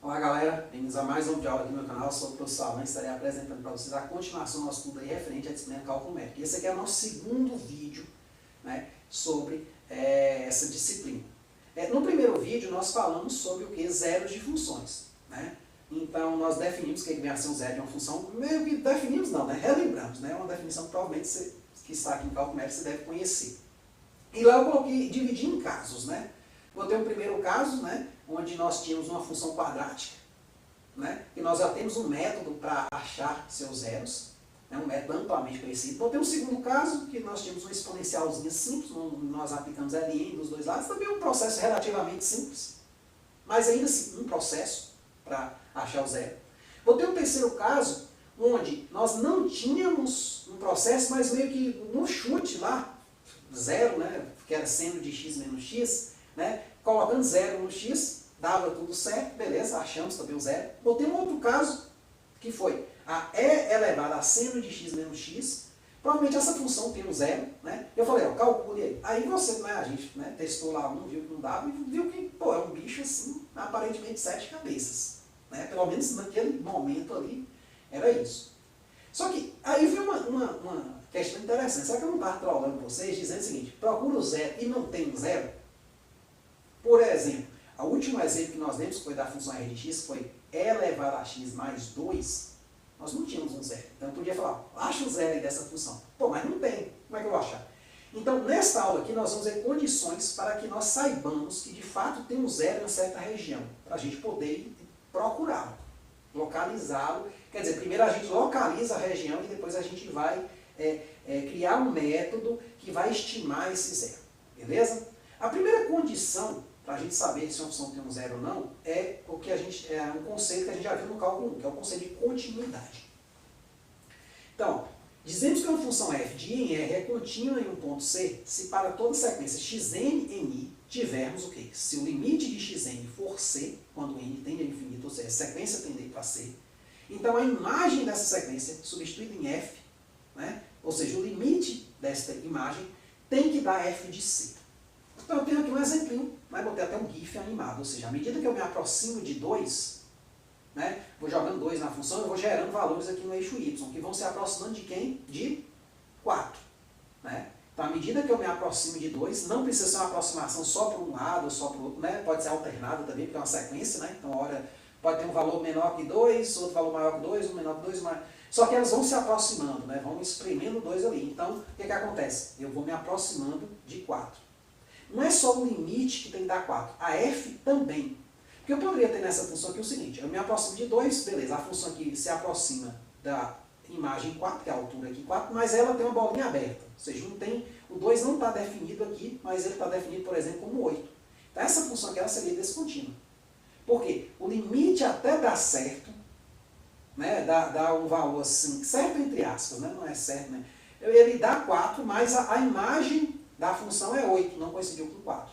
Olá galera, bem-vindos a mais um vídeo aqui no meu canal. Eu sou o professor Alan e estarei apresentando para vocês a continuação do nosso estudo aí referente à disciplina Cálculo Numérico. Esse aqui é o nosso segundo vídeo, né, sobre essa disciplina. No primeiro vídeo nós falamos sobre o que? Zeros de funções. Né? Então nós definimos que a ser um zero de uma função, meio que definimos não, né? Relembramos, né? Uma definição que provavelmente você que está aqui em Cálculo Numérico você deve conhecer. E lá eu coloquei, dividi em casos, né? Botei um primeiro caso, né, onde nós tínhamos uma função quadrática, né, e nós já temos um método para achar seus zeros, né, um método amplamente conhecido. Botei um segundo caso, que nós tínhamos uma exponencialzinha simples, nós aplicamos LN dos dois lados, também um processo relativamente simples, mas ainda assim um processo para achar o zero. Botei um terceiro caso, onde nós não tínhamos um processo, mas meio que no chute lá, zero, né, que era seno de x menos x, né? Colocando zero no x, dava tudo certo, beleza, achamos também o zero. Botei um outro caso, que foi a e elevado a seno de x menos x, provavelmente essa função tem um zero, né? Eu falei, ó, calcule aí. Aí você, né, a gente, né, testou lá um, viu que não dava, e viu que, pô, é um bicho assim, aparentemente 7 cabeças. Né? Pelo menos naquele momento ali, era isso. Só que aí veio uma questão interessante. Será que eu não estava trolando vocês, dizendo o seguinte, procura o zero e não tem um zero? Por exemplo, o último exemplo que nós demos, que foi da função r de x, foi e elevado a x mais 2, nós não tínhamos um zero. Então eu podia falar, acha o zero aí dessa função. Pô, mas não tem. Como é que eu vou achar? Então, nesta aula aqui, nós vamos ver condições para que nós saibamos que de fato tem um zero em uma certa região, para a gente poder procurá-lo, localizá-lo. Quer dizer, primeiro a gente localiza a região e depois a gente vai criar um método que vai estimar esse zero. Beleza? A primeira condição para a gente saber se uma função tem um zero ou não é o que um conceito que a gente já viu no cálculo 1, que é o conceito de continuidade. Então, dizemos que uma função f de i em r é contínua em um ponto C se para toda sequência xn em i tivermos o quê? Se o limite de xn for C, quando n tende a infinito, ou seja, a sequência tende para C, então a imagem dessa sequência, substituída em f, né, ou seja, o limite desta imagem tem que dar f de C. Então eu tenho aqui um exemplinho, né? Botei até um GIF animado, ou seja, à medida que eu me aproximo de 2, né, vou jogando 2 na função, eu vou gerando valores aqui no eixo Y, que vão se aproximando de quem? De 4. Né? Então à medida que eu me aproximo de 2, não precisa ser uma aproximação só para um lado ou só para o outro, né? Pode ser alternada também, porque é uma sequência, né? Então hora pode ter um valor menor que 2, outro valor maior que 2, um menor que 2, só que elas vão se aproximando, né? Vão espremendo 2 ali. Então o que acontece? Eu vou me aproximando de 4. Não é só o limite que tem que dar 4, a f também. Porque eu poderia ter nessa função aqui o seguinte, eu me aproximo de 2, beleza, a função aqui se aproxima da imagem 4, que é a altura aqui 4, mas ela tem uma bolinha aberta. Ou seja, o 2 não está definido aqui, mas ele está definido, por exemplo, como 8. Então essa função aqui ela seria descontínua. Por quê? O limite até dar certo, né, dá um valor assim, certo entre aspas, né, não é certo, né? Ele dá 4, mas a imagem da função é 8, não coincidiu com 4.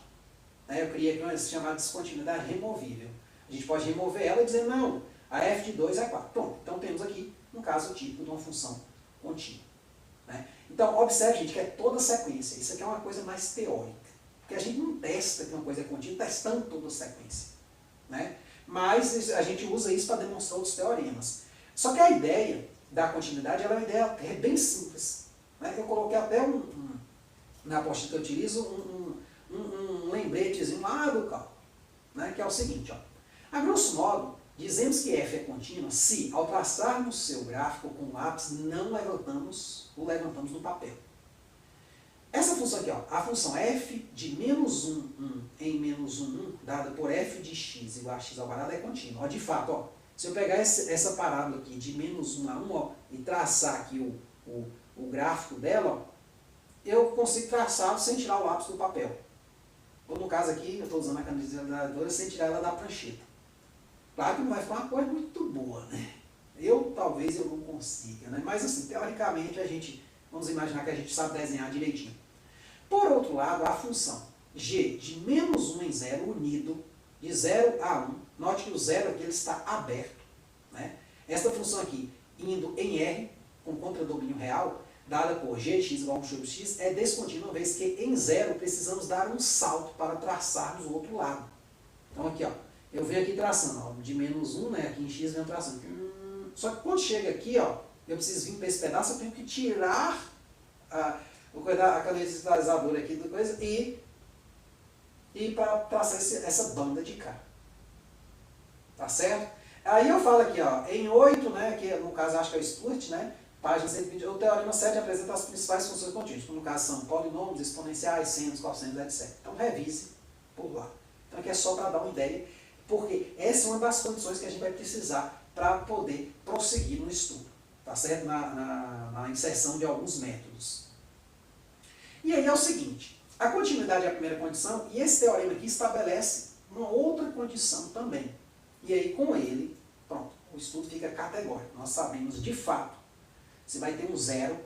Eu criei aqui uma chamada descontinuidade removível. A gente pode remover ela e dizer, não, a f de 2 é 4. Pronto, então temos aqui um caso típico de uma função contínua. Né? Então, observe, gente, que é toda sequência. Isso aqui é uma coisa mais teórica. Porque a gente não testa que uma coisa é contínua testando toda a sequência. Né? Mas a gente usa isso para demonstrar outros teoremas. Só que a ideia da continuidade ela é uma ideia bem simples. Né? Eu coloquei até na apostila que eu utilizo um lembretezinho lá do cálculo, né, que é o seguinte, ó. A grosso modo, dizemos que f é contínua se, ao traçarmos seu gráfico com lápis, não o levantamos no papel. Essa função aqui, ó, a função f de menos 1, 1 em menos 1, 1, dada por f de x igual a x ao quadrado é contínua. Ó, de fato, ó, se eu pegar essa parábola aqui de menos 1 a 1 ó, e traçar aqui o gráfico dela, ó, eu consigo traçar sem tirar o lápis do papel. Ou no caso aqui, eu estou usando a canalizadora sem tirar ela da prancheta. Claro que não vai ficar uma coisa muito boa, né? Talvez eu não consiga, né? Mas assim, teoricamente vamos imaginar que a gente sabe desenhar direitinho. Por outro lado, a função g de menos 1 em 0 unido de 0 a 1, note que o 0 aqui ele está aberto. Né? Esta função aqui, indo em R, com contradomínio real, dada por g de x igual a 1 sobre x, é descontínua, uma vez que em 0 precisamos dar um salto para traçarmos o outro lado. Então aqui, ó, eu venho aqui traçando, ó, de menos 1, né, aqui em x venho traçando. Só que quando chega aqui, ó, eu preciso vir para esse pedaço, eu tenho que tirar a canalizadora aqui do coisa e para traçar essa banda de cá. Tá certo? Aí eu falo aqui, ó, em 8, né, que no caso acho que é o Stuart, né, página 120, o teorema 7 apresenta as principais funções contínuas, que no caso são polinômios, exponenciais, senos, cossenos, etc. Então revise por lá. Então aqui é só para dar uma ideia, porque essa é uma das condições que a gente vai precisar para poder prosseguir no estudo, tá certo? Na inserção de alguns métodos. E aí é o seguinte, a continuidade é a primeira condição, e esse teorema aqui estabelece uma outra condição também. E aí com ele, pronto, o estudo fica categórico. Nós sabemos de fato se vai ter um zero,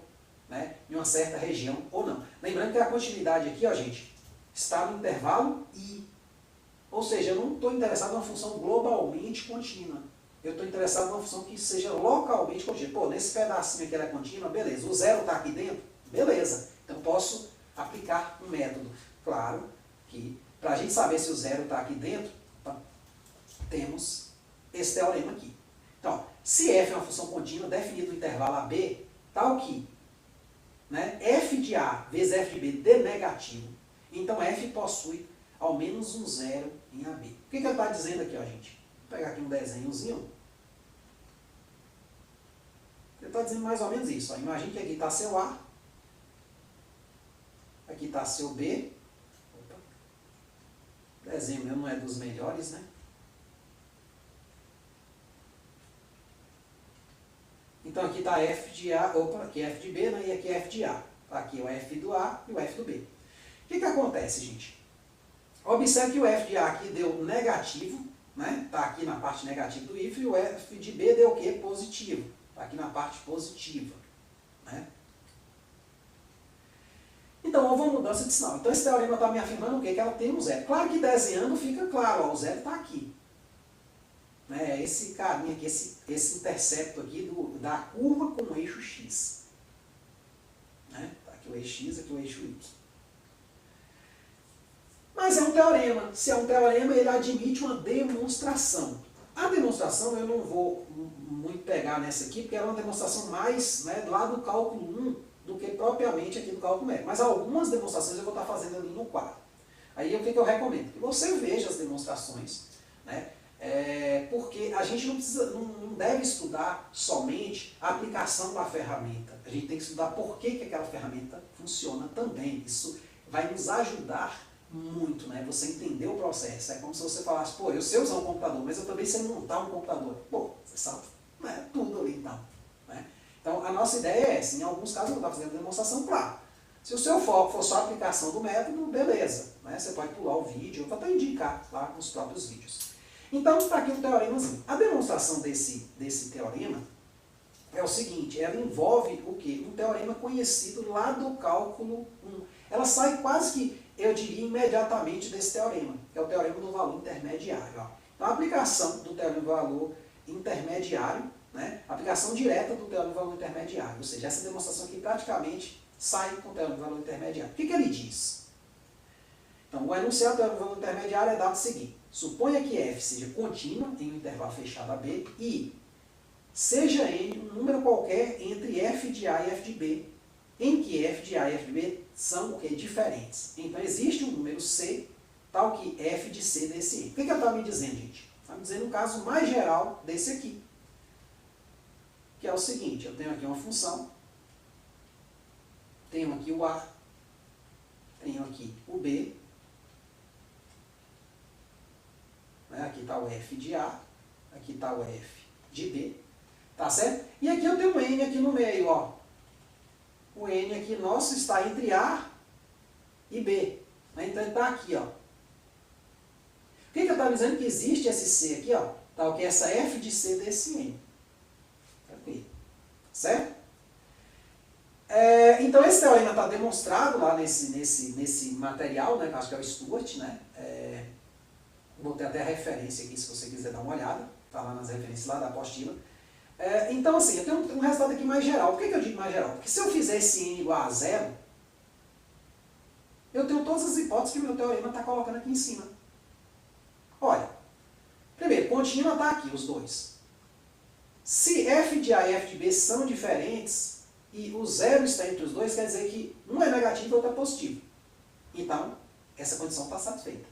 né, em uma certa região ou não. Lembrando que a continuidade aqui, ó, gente, está no intervalo I. Ou seja, eu não estou interessado numa função globalmente contínua. Eu estou interessado numa função que seja localmente contínua. Pô, nesse pedacinho aqui ela é contínua, beleza. O zero está aqui dentro? Beleza. Então posso aplicar um método. Claro que, para a gente saber se o zero está aqui dentro, temos esse teorema aqui. Então, ó, se f é uma função contínua definida no intervalo AB, tal que, né, f de A vezes f de B dê negativo, então f possui ao menos um zero em AB. O que ele está dizendo aqui, ó, gente? Vou pegar aqui um desenhozinho. Ele está dizendo mais ou menos isso. Ó. Imagine que aqui está seu A, aqui está seu B. Opa. O desenho meu não é dos melhores, né? Então aqui está f de A, opa, aqui é f de B, né, e aqui é f de A. Aqui é o f do A e o f do B. O que acontece, gente? Observe que o f de A aqui deu negativo, né? Está aqui na parte negativa do if, e o f de B deu o quê? Positivo. Está aqui na parte positiva. Né? Então houve uma mudança de sinal. Então esse teorema está me afirmando o quê? Que ela tem um zero. Claro que desenhando fica claro, ó, o zero está aqui. Né? Esse caminho aqui, esse intercepto aqui da curva com o eixo x. Né? Tá aqui o eixo x, aqui o eixo y. Mas é um teorema. Se é um teorema, ele admite uma demonstração. A demonstração eu não vou muito pegar nessa aqui, porque ela é uma demonstração mais, né, lá do cálculo 1 do que propriamente aqui do cálculo métrico. Mas algumas demonstrações eu vou estar fazendo ali no quadro. Aí o que eu recomendo? Que você veja as demonstrações, né? Porque a gente não deve estudar somente a aplicação da ferramenta. A gente tem que estudar por que aquela ferramenta funciona também. Isso vai nos ajudar muito, né? Você entender o processo. É como se você falasse, pô, eu sei usar um computador, mas eu também sei montar um computador. Pô, você sabe, né? Tudo ali então. Né? Então a nossa ideia é essa. Em alguns casos eu vou estar fazendo demonstração, claro. Se o seu foco for só a aplicação do método, beleza. Né? Você pode pular o vídeo, ou até indicar lá nos próprios vídeos. Então, está aqui um teoremazinho. A demonstração desse teorema é o seguinte, ela envolve o quê? Um teorema conhecido lá do cálculo 1. Ela sai quase que, eu diria, imediatamente desse teorema, que é o teorema do valor intermediário. Ó. Então, a aplicação do teorema do valor intermediário, né? A aplicação direta do teorema do valor intermediário, ou seja, essa demonstração aqui praticamente sai com o teorema do valor intermediário. O que ele diz? Então, o enunciado do teorema do valor intermediário é dado o seguinte. Suponha que f seja contínua em um intervalo fechado AB e seja n um número qualquer entre f de A e f de B, em que f de A e f de B são o quê? Diferentes. Então existe um número C, tal que f de C desse n. O que ela está me dizendo, gente? Está me dizendo um caso mais geral desse aqui. Que é o seguinte, eu tenho aqui uma função, tenho aqui o A, tenho aqui o B, aqui está o f de A, aqui está o f de B, tá certo? E aqui eu tenho um n aqui no meio, ó. O n aqui nosso está entre A e B. Né? Então ele está aqui, ó. O que eu estava dizendo? Que existe esse C aqui, ó. Tá, o que é essa f de C desse n. Tranquilo. Certo? Então esse teorema está demonstrado lá nesse material, né? Acho que é o Stuart, né? Vou ter até a referência aqui, se você quiser dar uma olhada. Está lá nas referências lá da apostila. Então, assim, eu tenho um resultado aqui mais geral. Por que eu digo mais geral? Porque se eu fizer esse n igual a zero, eu tenho todas as hipóteses que o meu teorema está colocando aqui em cima. Olha, contínua, está aqui os dois. Se f de A e f de B são diferentes, e o zero está entre os dois, quer dizer que um é negativo e o outro é positivo. Então, essa condição está satisfeita.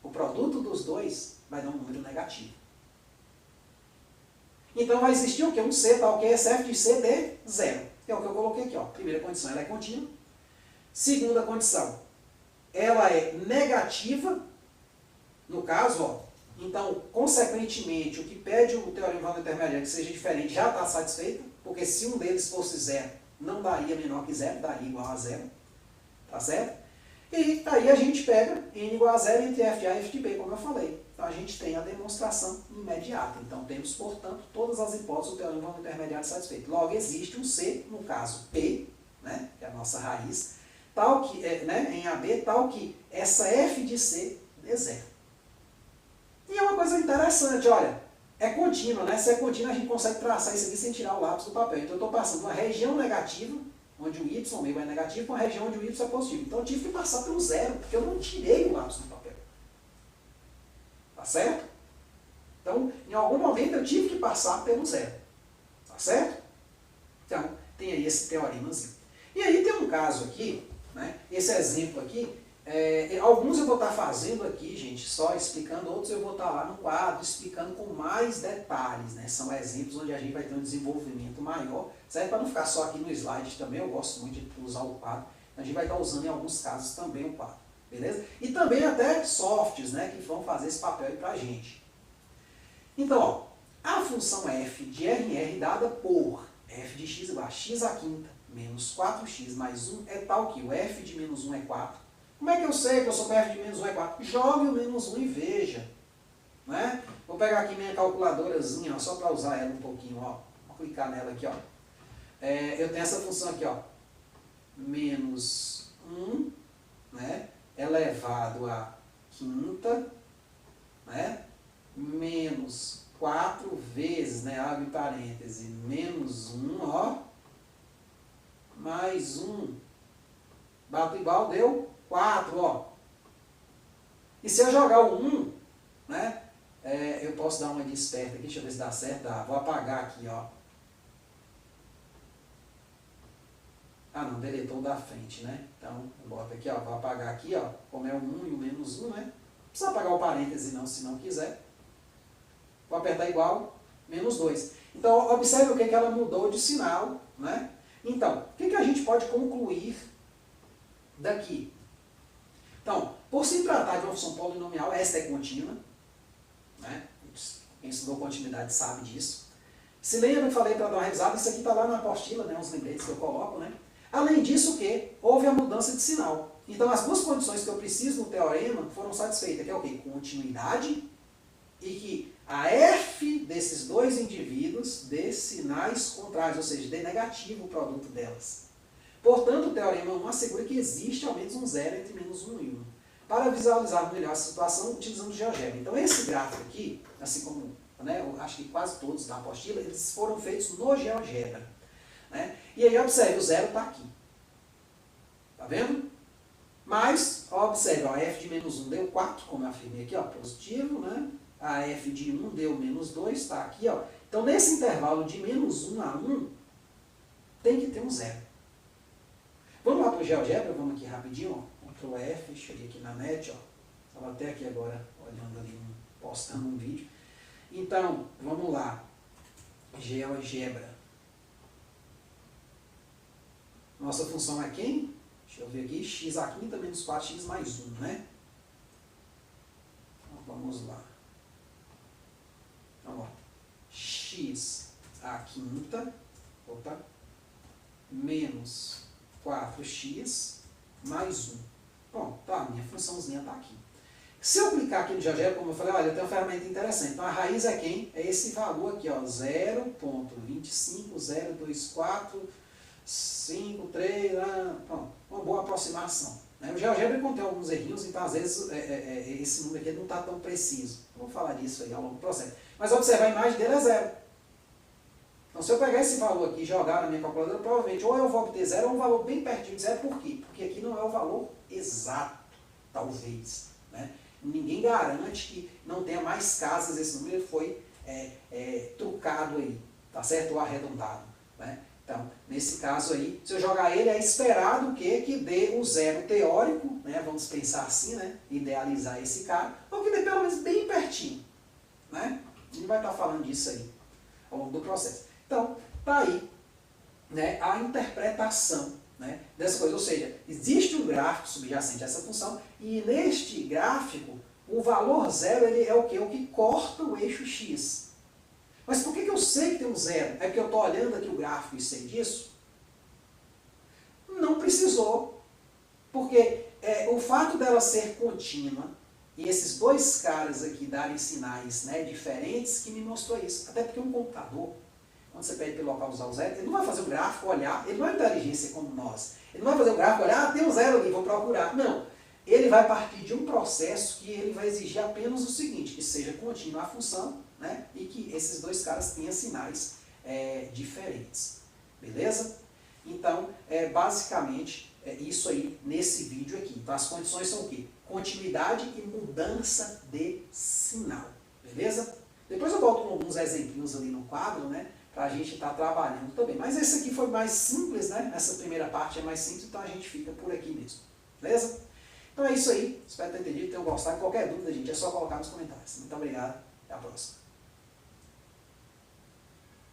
O produto dos dois vai dar um número negativo. Então vai existir o quê? Um C tal que esse f de C de zero. Que é o que eu coloquei aqui. Ó. Primeira condição, ela é contínua. Segunda condição, ela é negativa. No caso, ó, então, consequentemente, o que pede o teorema de valor intermediário que seja diferente já está satisfeito, porque se um deles fosse zero, não daria menor que zero, daria igual a zero. Tá certo? E aí a gente pega n igual a zero entre f de A e f de B, como eu falei. Então a gente tem a demonstração imediata. Então temos, portanto, todas as hipóteses do teorema de valor intermediário satisfeito. Logo, existe um C, no caso P, né, que é a nossa raiz, tal que, né, em AB, tal que essa f de C é zero. E é uma coisa interessante, olha, é contínua, né? Se é contínua, a gente consegue traçar isso aqui sem tirar o lápis do papel. Então eu estou passando uma região negativa, onde o y meu é negativo, com a região onde o y é positivo. Então eu tive que passar pelo zero, porque eu não tirei o lápis do papel. Tá certo? Então, em algum momento eu tive que passar pelo zero. Tá certo? Então, tem aí esse teoremazinho. E aí tem um caso aqui, né? Esse exemplo aqui, alguns eu vou estar fazendo aqui, gente, só explicando, outros eu vou estar lá no quadro explicando com mais detalhes, né? São exemplos onde a gente vai ter um desenvolvimento maior, certo? Para não ficar só aqui no slide também, eu gosto muito de usar o quadro, a gente vai estar usando em alguns casos também o quadro, beleza? E também até softs, né, que vão fazer esse papel aí pra gente. Então, ó, a função f de RR dada por f de x igual a x à quinta menos 4x mais 1 é tal que o f de menos 1 é 4. Como é que eu sei que eu sou f de menos 1 é 4? Jogue o menos 1 e veja. Né? Vou pegar aqui minha calculadorazinha, ó, só para usar ela um pouquinho. Ó. Vou clicar nela aqui. Ó. Eu tenho essa função aqui. Ó. Menos 1, né, elevado a quinta, né, menos 4 vezes, né, abre parêntese, menos 1, ó, mais 1, bato igual, deu 4, ó. E se eu jogar o 1, né, eu posso dar uma de esperta aqui, deixa eu ver se dá certo, dá. Vou apagar aqui, ó. Ah, não, deletou o da frente, né? Então, bota aqui, ó, vou apagar aqui, ó, como é o 1 e o menos 1, né? Não precisa apagar o parêntese não, se não quiser. Vou apertar igual, menos 2. Então, observe o que ela mudou de sinal, né? Então, o que a gente pode concluir daqui? Então, por se tratar de uma função polinomial, esta é contínua, né? Quem estudou continuidade sabe disso. Se lembra que eu falei para dar uma revisada, isso aqui está lá na apostila, né? Uns lembretes que eu coloco, né? Além disso, o quê? Houve a mudança de sinal. Então, as duas condições que eu preciso no teorema foram satisfeitas, que é o quê? Continuidade e que a f desses dois indivíduos dê sinais contrários, ou seja, dê negativo o produto delas. Portanto, o teorema 1 assegura que existe ao menos um zero entre menos 1 e 1. Para visualizar melhor a situação, utilizando o GeoGebra. Então, esse gráfico aqui, assim como, né, eu acho que quase todos da apostila, eles foram feitos no GeoGebra. Né? E aí, observe, o zero está aqui. Tá vendo? Mas, observe, ó, a f de menos 1 deu 4, como eu afirmei aqui, ó, positivo, né? A f de 1 deu menos 2, está aqui, ó. Então, nesse intervalo de menos 1 a 1, tem que ter um zero. Vamos lá para o GeoGebra, vamos aqui rapidinho, ó. Ctrl F, cheguei aqui na net, ó. Estava até aqui agora, olhando ali, postando um vídeo. Então, vamos lá. GeoGebra. Nossa função é quem? Deixa eu ver aqui, x à quinta menos 4x mais 1, né? Então, vamos lá. Então, ó, x à quinta, opa, menos 4x mais 1. Bom, tá, minha funçãozinha está aqui. Se eu clicar aqui no GeoGebra, como eu falei, olha, eu tenho uma ferramenta interessante. Então, a raiz é quem? É esse valor aqui, ó, 0.25024... 5, 3, pronto, uma boa aproximação. Né? O GeoGebra contém alguns errinhos, então às vezes esse número aqui não está tão preciso. Vou falar disso aí ao longo do processo. Mas observar a imagem dele é zero. Então se eu pegar esse valor aqui e jogar na minha calculadora, provavelmente ou eu vou obter zero ou um valor bem pertinho de zero. Por quê? Porque aqui não é o valor exato, talvez. Né? Ninguém garante que não tenha mais casas, esse número foi trucado aí, tá certo? Ou arredondado, né? Então, nesse caso aí, se eu jogar ele, é esperado que dê um zero teórico, né? Vamos pensar assim, né? Idealizar esse cara, ou que dê pelo menos bem pertinho, né? A gente vai estar falando disso aí ao longo do processo. Então, tá aí, né, a interpretação, né, dessa coisa. Ou seja, existe um gráfico subjacente a essa função, e neste gráfico, o valor zero ele é o quê? O que corta o eixo x. Mas por que eu sei que tem um zero? É porque eu estou olhando aqui o gráfico e sei disso? Não precisou. Porque o fato dela ser contínua, e esses dois caras aqui darem sinais, né, diferentes, que me mostrou isso. Até porque um computador, quando você pede para o local usar o zero, ele não vai fazer o gráfico, olhar, ele não é inteligência como nós. Ele não vai fazer o gráfico, olhar, tem um zero ali, vou procurar. Não. Ele vai partir de um processo que ele vai exigir apenas o seguinte, que seja contínua a função, né, e que esses dois caras tenham sinais diferentes. Beleza? Então, basicamente, isso aí nesse vídeo aqui. Então, as condições são o quê? Continuidade e mudança de sinal. Beleza? Depois eu volto com alguns exemplinhos ali no quadro, né, para a gente estar trabalhando também. Mas esse aqui foi mais simples, né? Essa primeira parte é mais simples, então a gente fica por aqui mesmo. Beleza? Então é isso aí. Espero ter entendido, tenham gostado. Qualquer dúvida, gente, é só colocar nos comentários. Muito obrigado. Até a próxima.